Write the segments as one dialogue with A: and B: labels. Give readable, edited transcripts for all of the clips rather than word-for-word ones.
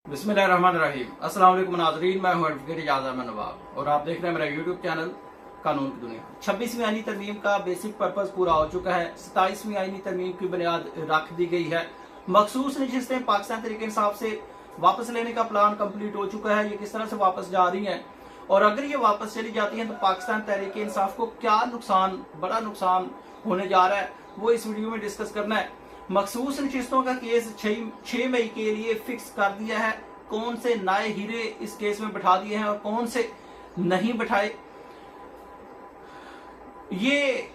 A: बिस्मिल्लाहिर्रहमानिर्रहीम। अस्सलाम वालेकुम नाज़रीन, मैं हूं एडवोकेट इजाज़ अहमद नवाब और आप देख रहे हैं मेरा यूट्यूब चैनल कानून की दुनिया। 26वीं आईनी तरमीम का बेसिक पर्पस पूरा हो चुका है। 27वीं आईनी तरमीम की बुनियाद रख दी गई है। मखसूस नशिस्तें पाकिस्तान तहरीक इंसाफ से वापस लेने का प्लान कंप्लीट हो चुका है। ये किस तरह से वापस जा रही हैं और अगर ये वापस चली जाती हैं तो पाकिस्तान तहरीक इंसाफ को क्या नुकसान, बड़ा नुकसान होने जा रहा है, वो इस वीडियो में डिस्कस करना है। मखसूस नशिस्तों का केस 6 मई के लिए फिक्स कर दिया है। कौन से नए हीरे इस केस में बैठा दिए हैं और कौन से नहीं बैठाए, ये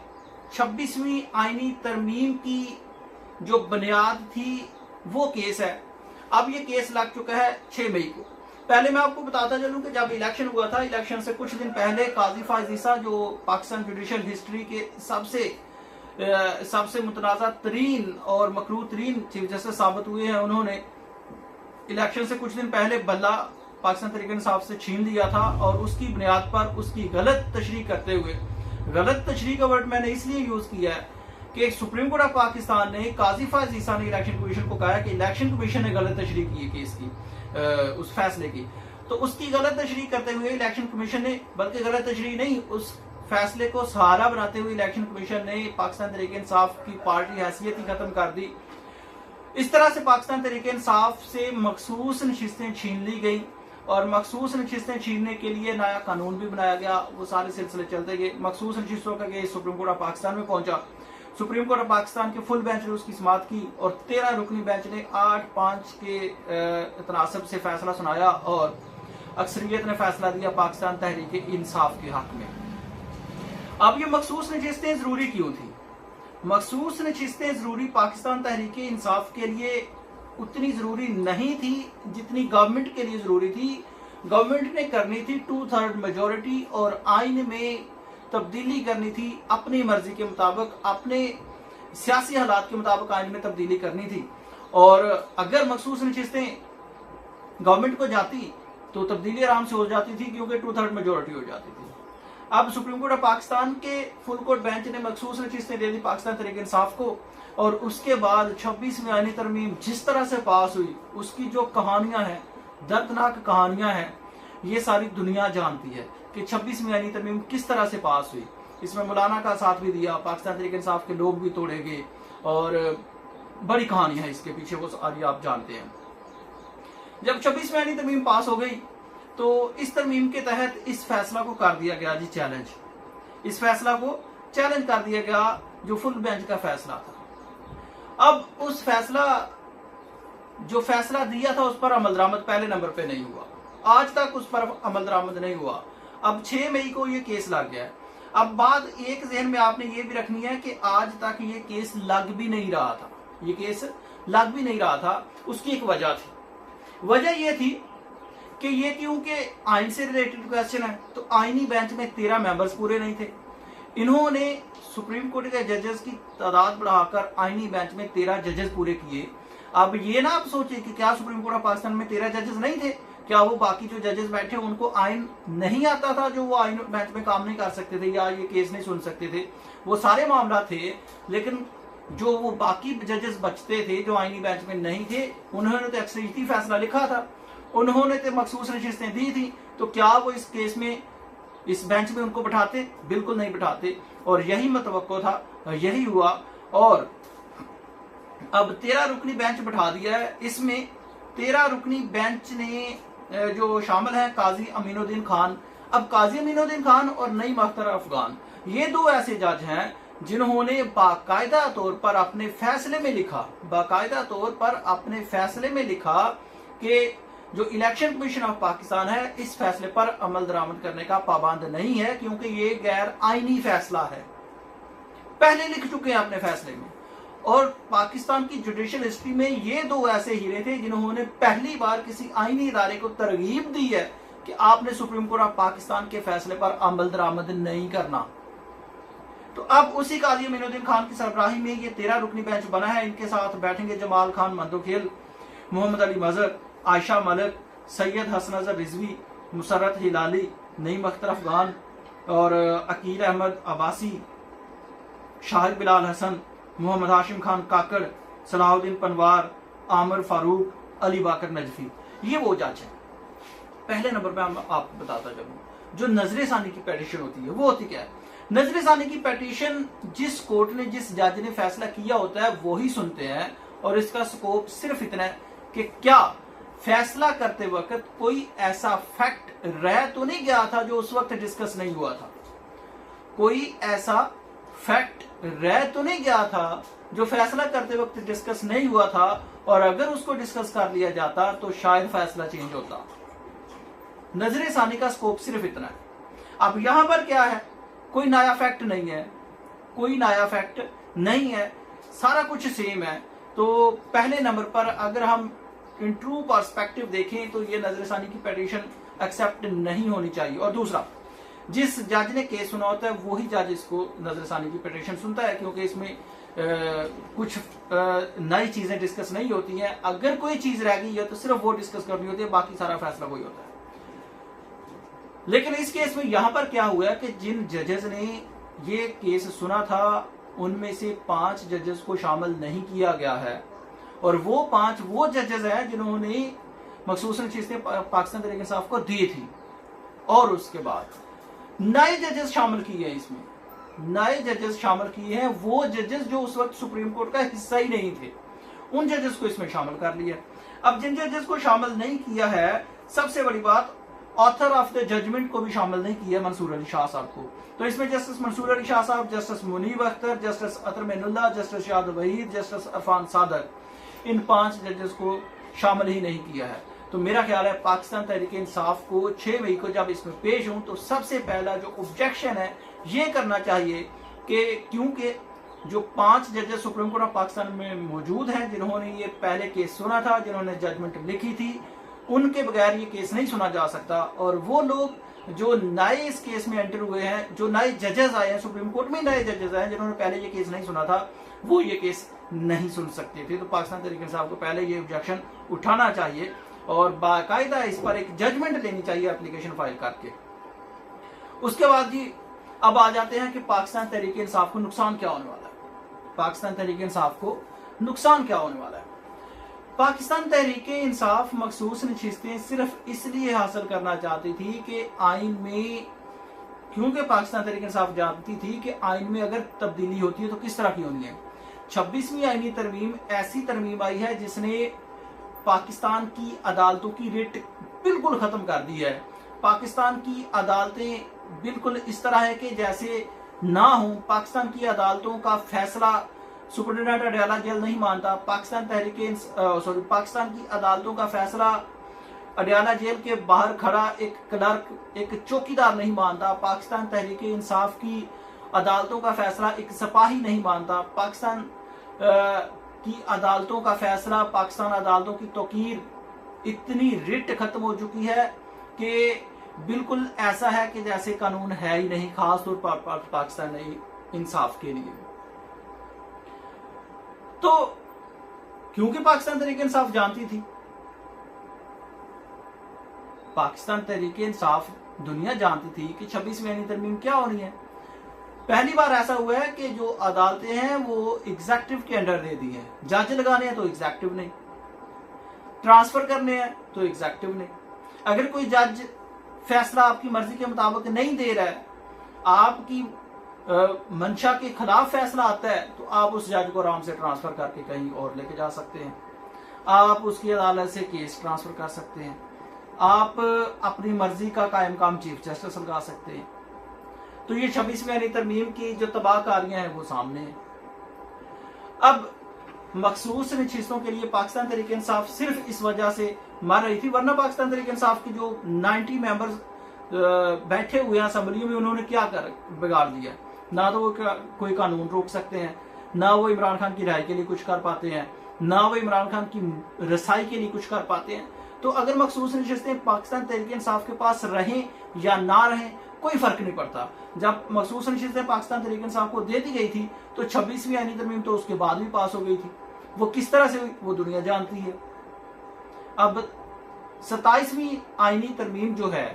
A: 26वीं आईनी तरमीम की जो बुनियाद थी वो केस है। अब ये केस लग चुका है 6 मई को। पहले मैं आपको बताता चलूं कि जब इलेक्शन हुआ था, इलेक्शन से कुछ दिन पहले काजी फाइज ईसा जो पाकिस्तान जुडिशियल हिस्ट्री के सबसे मुतनाज़ा तरीन और मकरूह तरीन चीफ जस्टिस साबित हुए हैं, उन्होंने इलेक्शन से कुछ दिन पहले बल्ला पाकिस्तान तहरीक इंसाफ से छीन लिया था और उसकी बुनियाद पर उसकी गलत तशरीह करते हुए, गलत तशरीह का वर्ड मैंने इसलिए यूज किया है कि सुप्रीम कोर्ट ऑफ पाकिस्तान ने, काजी फाइज ईसा ने इलेक्शन कमीशन को कहा कि इलेक्शन कमीशन ने गलत तशरीह की है केस की, उस फैसले की। तो उसकी गलत तशरीह करते हुए इलेक्शन कमीशन ने, बल्कि गलत तशरीह नहीं, उस फैसले को सहारा बनाते हुए इलेक्शन कमीशन ने पाकिस्तान तहरीक इंसाफ की पार्टी हैसियत ही खत्म कर दी। इस तरह से पाकिस्तान तहरीक इंसाफ से मखसूस नशिस्तें छीन ली गई और मखसूस नशिस्तें छीनने के लिए नया कानून भी बनाया गया। वो सारे सिलसिले चलते गए। मखसूस नशिस्तों का case supreme court of Pakistan में पहुंचा। सुप्रीम कोर्ट ऑफ पाकिस्तान के फुल बेंच ने उसकी समाअत की और 13 रुकनी बेंच ने 8-5 के तनासब से फैसला सुनाया और अक्सरियत ने फैसला दिया पाकिस्तान तहरीक इंसाफ के हक में। अब ये मखसूस नशिस्तें जरूरी क्यों थी? मखसूस नशिस्तें जरूरी पाकिस्तान तहरीक इंसाफ के लिए उतनी जरूरी नहीं थी जितनी गवर्नमेंट के लिए जरूरी थी। गवर्नमेंट ने करनी थी 2/3 मेजोरिटी और आइन में तब्दीली करनी थी अपनी मर्जी के मुताबिक, अपने सियासी हालात के मुताबिक आइन में तब्दीली करनी थी। और अगर मखसूस नशिस्तें गवर्नमेंट को जाती तो तब्दीली आराम से हो जाती थी क्योंकि 2/3 मेजोरिटी हो जाती थी। अब सुप्रीम कोर्ट ऑफ पाकिस्तान के फुल कोर्ट बेंच ने मखसूस नशिस्तें दे दी पाकिस्तान तहरीक इंसाफ को और उसके बाद 26वीं आईनी तरमीम जिस तरह से पास हुई, उसकी जो कहानियां हैं, दर्दनाक कहानियां हैं, ये सारी दुनिया जानती है कि 26वीं आईनी तरमीम किस तरह से पास हुई। इसमें मौलाना का साथ भी दिया, पाकिस्तान तहरीक इंसाफ के लोग भी तोड़े गए और बड़ी कहानी है इसके पीछे, वो सारी आप जानते हैं। जब 26वीं आईनी तरमीम पास हो गई तो इस तरमीम के तहत इस फैसला को कर दिया गया जी चैलेंज। इस फैसला को चैलेंज कर दिया गया जो फुल बेंच का फैसला था। अब उस जो फैसला दिया था उस पर अमल दरामद पहले नंबर पे नहीं हुआ, आज तक उस पर अमल दरामद नहीं हुआ। अब 6 मई को ये केस लग गया है। अब बात एक जहन में आपने ये भी रखनी है कि आज तक ये केस लग भी नहीं रहा था, ये केस लग भी नहीं रहा था। उसकी एक वजह थी। वजह ये थी कि ये क्योंकि आइन से रिलेटेड क्वेश्चन है तो आईनी बेंच में 13 मेंबर्स पूरे नहीं थे। इन्होंने सुप्रीम कोर्ट के जजेस की तादाद बढ़ाकर आईनी बेंच में 13 जजेस पूरे किए। अब ये ना आप सोचिए कि क्या सुप्रीम कोर्ट ऑफ पाकिस्तान में 13 जजेस नहीं थे, क्या वो बाकी जो जजेस बैठे उनको आइन नहीं आता था, जो वो आइन बेंच में काम नहीं कर सकते थे या ये केस नहीं सुन सकते थे? वो सारे मामला थे, लेकिन जो वो बाकी जजेस बचते थे जो आईनी बेंच में नहीं थे, उन्होंने तो अक्सरियती फैसला लिखा था, उन्होंने तो मखसूस नशिस्तें दी थी। तो क्या वो इस केस में, इस बेंच में उनको बैठाते? बिल्कुल नहीं बैठाते। और यही मतवक्को था, यही हुआ। और अब 13 रुकनी बेंच बैठा दिया है। इसमें 13 रुकनी बेंच ने जो शामिल है काजी अमीनुद्दीन खान। अब काजी अमीनुद्दीन खान और नईम अख्तर अफगान, ये दो ऐसे जज हैं जिन्होंने बाकायदा तौर पर अपने फैसले में लिखा, बाकायदा तौर पर अपने फैसले में लिखा कि जो इलेक्शन कमीशन ऑफ पाकिस्तान है इस फैसले पर अमल दरामद करने का पाबंद नहीं है क्योंकि ये गैर आईनी फैसला है। पहले लिख चुके हैं अपने फैसले में। और पाकिस्तान की जुडिशियल हिस्ट्री में ये दो ऐसे हीरे थे जिन्होंने पहली बार किसी आईनी इदारे को तरगीब दी है कि आपने सुप्रीम कोर्ट ऑफ पाकिस्तान के फैसले पर अमल दरामद नहीं करना। तो अब उसी काजी अमीनुद्दीन खान की सरबराही में ये 13 रुकनी बेंच बना है। इनके साथ बैठेंगे जमाल खान मंदोखेल, मोहम्मद अली मजहर, आयशा मलिक, सैयद हसन अजहर रिजवी, मुसर्रत हिलाली, नईम अख्तर अफगान और अकील अहमद अब्बासी, शाहिद बिलाल हसन, मोहम्मद हाशिम खान काकड़, सलाहुद्दीन पनवार, आमिर फारूक, अली बाकर नजफी। ये वो जज है। पहले नंबर पे हम आपको बताता चलूं, जो नजर सानी की पिटीशन होती है वो होती क्या है? नजर सानी की पिटीशन जिस कोर्ट ने, जिस जज ने फैसला किया होता है वो ही सुनते हैं, और इसका स्कोप सिर्फ इतना है कि क्या फैसला करते वक्त कोई ऐसा फैक्ट रह तो नहीं गया था जो उस वक्त डिस्कस नहीं हुआ था, कोई ऐसा फैक्ट रह तो नहीं गया था जो फैसला करते वक्त डिस्कस नहीं हुआ था, और अगर उसको डिस्कस कर लिया जाता तो शायद फैसला चेंज होता। नजर सानी का स्कोप सिर्फ इतना है। अब यहां पर क्या है, कोई नया फैक्ट नहीं है, कोई नया फैक्ट नहीं है, सारा कुछ सेम है। तो पहले नंबर पर अगर हम इन ट्रू पर्सपेक्टिव देखें तो ये नजर सानी की पिटीशन एक्सेप्ट नहीं होनी चाहिए। और दूसरा, जिस जज ने केस सुना होता है वही जज इसको नजर सानी की पिटीशन सुनता है, क्योंकि इसमें कुछ नई चीजें डिस्कस नहीं होती हैं। अगर कोई चीज रह गई है तो सिर्फ वो डिस्कस करनी होती है, बाकी सारा फैसला वही होता है। लेकिन इस केस में यहां पर क्या हुआ कि जिन जजेस ने ये केस सुना था उनमें से 5 जजेस को शामिल नहीं किया गया है, और वो 5 वो जजेस हैं जिन्होंने मखसूस नशीस्तें पाकिस्तान तहरीक इंसाफ को दी थी। और उसके बाद नए जजेस शामिल किए हैं, इसमें नए जजेस शामिल किए हैं, वो जजेस जो उस वक्त सुप्रीम कोर्ट का हिस्सा ही नहीं थे, उन जजेस को इसमें शामिल कर लिया। अब जिन जजेस को शामिल नहीं किया है, सबसे बड़ी बात, ऑथर ऑफ द जजमेंट को भी शामिल नहीं किया मंसूर अली शाह साहब को। तो इसमें जस्टिस मंसूर अली शाह साहब, जस्टिस मुनीब अख्तर, जस्टिस अतर मेनुल्लाह, जस्टिस शाद वहीद, जस्टिस अरफान सादक, इन 5 जजेस को शामिल ही नहीं किया है। तो मेरा ख्याल है पाकिस्तान तहरीक इंसाफ को 6 मई को जब इसमें पेश हूं तो सबसे पहला जो ऑब्जेक्शन है ये करना चाहिए कि क्योंकि जो 5 जजेस सुप्रीम कोर्ट ऑफ पाकिस्तान में मौजूद हैं जिन्होंने ये पहले केस सुना था, जिन्होंने जजमेंट लिखी थी, उनके बगैर ये केस नहीं सुना जा सकता। और वो लोग जो नए इस केस में एंटर हुए हैं, जो नए जजेस आए हैं सुप्रीम कोर्ट में, नए जजेस आए हैं जिन्होंने पहले ये केस नहीं सुना था, वो ये केस नहीं सुन सकते थे। तो पाकिस्तान तहरीक इंसाफ को पहले ये ऑब्जेक्शन उठाना चाहिए और बाकायदा इस पर एक जजमेंट लेनी चाहिए एप्लीकेशन फाइल करके। उसके बाद जी अब आ जाते हैं कि पाकिस्तान तहरीक इंसाफ को नुकसान क्या होने वाला है। पाकिस्तान तहरीक इंसाफ को नुकसान क्या होने वाला है? पाकिस्तान तहरीक इंसाफ मखसूस नशिस्तें सिर्फ इसलिए हासिल करना चाहती थी कि आइन में, क्योंकि पाकिस्तान तहरीक इंसाफ जानती थी कि आइन में अगर तब्दीली होती है तो किस तरह की होनी है। 26वीं आईनी तरमीम ऐसी तरमीम आई है जिसने पाकिस्तान की अदालतों की रिट बिल्कुल खत्म कर दी है। पाकिस्तान की अदालतें बिल्कुल इस तरह है कि जैसे ना हो। पाकिस्तान की अदालतों का फैसला सुप्रीटेंडेंट अडयाला जेल नहीं मानता। पाकिस्तान की अदालतों का फैसला अडयाला जेल के बाहर खड़ा एक क्लर्क, एक चौकीदार नहीं मानता। पाकिस्तान तहरीक इंसाफ की अदालतों का फैसला एक सिपाही नहीं मानता। पाकिस्तान की अदालतों का फैसला, पाकिस्तान अदालतों की तौकीर, इतनी रिट खत्म हो चुकी है कि बिल्कुल ऐसा है कि जैसे कानून है ही नहीं, खासतौर पर पाकिस्तान इंसाफ के लिए। तो क्योंकि पाकिस्तान तहरीक इंसाफ जानती थी, पाकिस्तान तहरीक इंसाफ दुनिया जानती थी कि 26वीं आईनी तरमीम क्या होनी है। पहली बार ऐसा हुआ है कि जो अदालतें हैं वो एग्जेक्टिव के अंडर दे दी हैं। जज लगाने हैं तो एग्जेक्टिव नहीं, ट्रांसफर करने हैं तो एग्जेक्टिव नहीं। अगर कोई जज फैसला आपकी मर्जी के मुताबिक नहीं दे रहा है, आपकी मंशा के खिलाफ फैसला आता है, तो आप उस जज को आराम से ट्रांसफर करके कहीं और लेके जा सकते हैं। आप उसकी अदालत से केस ट्रांसफर कर सकते हैं। आप अपनी मर्जी का कायम काम चीफ जस्टिस लगा सकते हैं। तो ये 26वीं आईनी तरमीम की जो तबाहकारियां हैं वो सामने है। अब मखसूस नशिस्तों के लिए पाकिस्तान तहरीक इंसाफ सिर्फ इस वजह से मर रही थी, वरना पाकिस्तान तहरीक इंसाफ की जो 90 मेंबर्स बैठे हुए हैं असम्बली में, उन्होंने क्या कर बिगाड़ दिया? ना तो वो कोई कानून रोक सकते हैं, ना वो इमरान खान की राय के लिए कुछ कर पाते हैं, ना वो इमरान खान की रसाई के लिए कुछ कर पाते हैं। तो अगर मखसूस नशिस्तें पाकिस्तान तहरीक इंसाफ के पास रहें या ना रहें कोई फर्क नहीं पड़ता। जब मखसूस नशिस्तें पाकिस्तान तहरीक इंसाफ को दे दी गई थी तो 26वीं आईनी तरमीम तो उसके बाद भी पास हो गई थी। वो किस तरह से हुई वो दुनिया जानती है। अब 27वीं आईनी तरमीम जो है,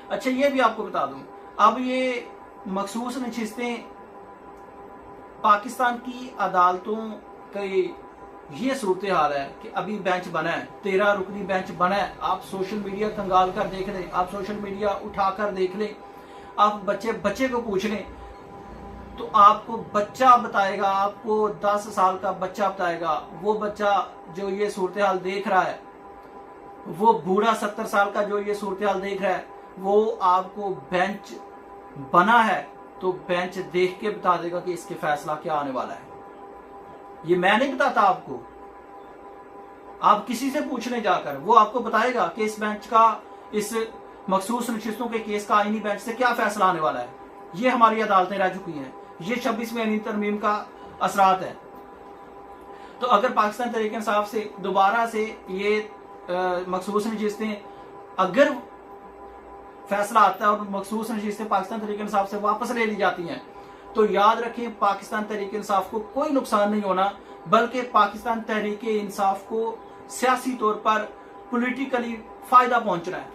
A: अच्छा ये भी आपको बता दूं, अब ये मखसूस नशिस्तें पाकिस्तान की अदालतों के ये सूरत हाल है कि अभी बेंच बना है, 13 रुकनी बेंच बना है। आप सोशल मीडिया कंगाल कर देख लें, आप सोशल मीडिया उठाकर देख लें, आप बच्चे को पूछ लें तो आपको बच्चा बताएगा, आपको 10 साल का बच्चा बताएगा। वो बच्चा जो ये सूरत हाल देख रहा है, वो बूढ़ा 70 साल का जो ये सूरत हाल देख रहा है, वो आपको बेंच बना है तो बेंच देख के बता देगा कि इसके फैसला क्या आने वाला है। ये मैं नहीं बताता आपको, आप किसी से पूछने जाकर वो आपको बताएगा कि इस बेंच का, इस मखसूस नशिस्तों के केस का आईनी बेंच से क्या फैसला आने वाला है। ये हमारी अदालतें रह चुकी हैं, ये 26वीं आईनी तरमीम का असरात है। तो अगर पाकिस्तान तहरीक इंसाफ से दोबारा से ये मखसूस नशिस्तें, अगर फैसला आता है और मखसूस नशिस्तें पाकिस्तान तहरीक इंसाफ से वापस ले ली जाती हैं, तो याद रखें पाकिस्तान तहरीक इंसाफ को कोई नुकसान नहीं होना, बल्कि पाकिस्तान तहरीक इंसाफ को सियासी तौर पर पॉलिटिकली फायदा पहुंचना है,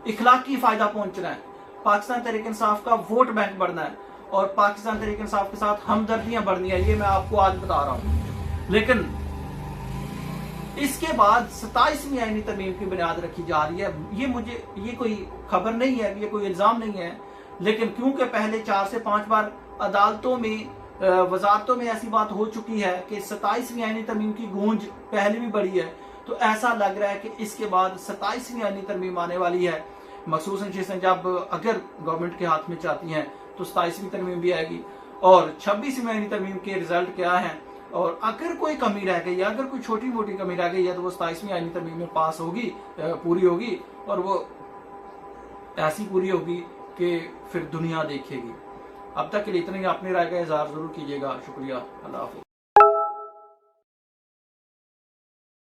A: इखलाकी फायदा पहुंचना है। पाकिस्तान तहरीक इंसाफ का वोट बैंक बढ़ना है और पाकिस्तान तहरीक इंसाफ के साथ हमदर्दियां बढ़नी है। ये मैं आपको आज बता रहा हूं। लेकिन इसके बाद 27वीं आईनी तरमीम की बुनियाद रखी जा रही है। ये कोई खबर नहीं है, ये कोई इल्जाम नहीं है, लेकिन क्योंकि पहले 4 से 5 बार अदालतों में, वजारतों में ऐसी बात हो चुकी है कि 27वीं आईनी तरमीम की गूंज पहले भी बढ़ी है, तो ऐसा लग रहा है कि इसके बाद 27वीं आईनी तरमीम आने वाली है। मखसूस नशिस्तें जब अगर गवर्नमेंट के हाथ में चाहती हैं तो 27वीं तरमीम भी आएगी। और 26वीं आईनी तरमीम के रिजल्ट क्या है, और अगर कोई कमी रह गई है, अगर कोई छोटी मोटी कमी रह गई है, तो वो 27वीं आईनी तरमीम में पास होगी, पूरी होगी, और वो ऐसी पूरी होगी कि फिर दुनिया देखेगी। अब तक के लिए इतना ही। अपनी राय का इजहार जरूर कीजिएगा। शुक्रिया। अल्लाह हाफिज़।